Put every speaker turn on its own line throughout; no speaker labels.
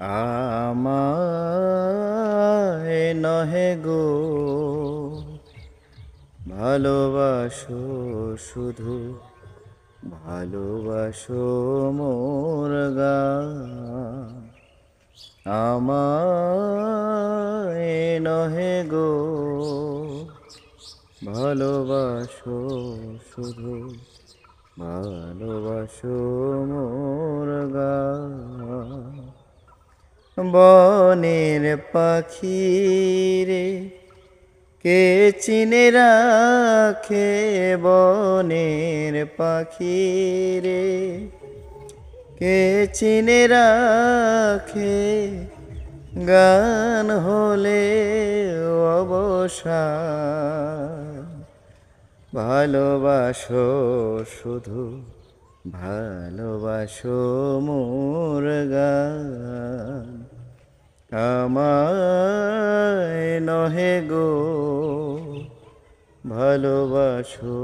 আমায় নহে গো ভালোবাসো শুধু, ভালোবাসো মোর গান। আমায় নহে গো ভালোবাসো শুধু, ভালোবাসো মোর গান। বনের পাখি রে কে চিনে রাখে, বনের পাখি রে কে চিনে রাখে, গান হলে অবসান। ভালোবাসো শুধু, ভালোবাসো মোর গান। আমায় নহে গো ভালোবাসো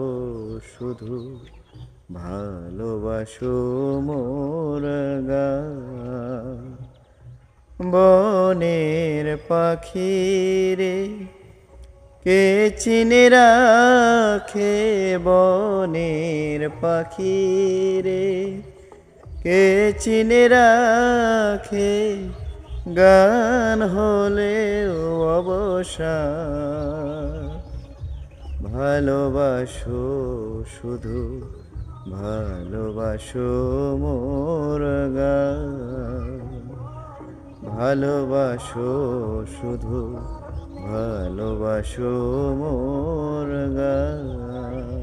শুধু, ভালোবাসো মোর গান। বনের পাখি রে কে চিনে রাখে, বনের পাখি রে কে চিনে রাখে, গান হলে অবসান। ভালোবাসো শুধু, ভালোবাসো মোর গান। ভালোবাসো শুধু, ভালোবাসো মোর গান।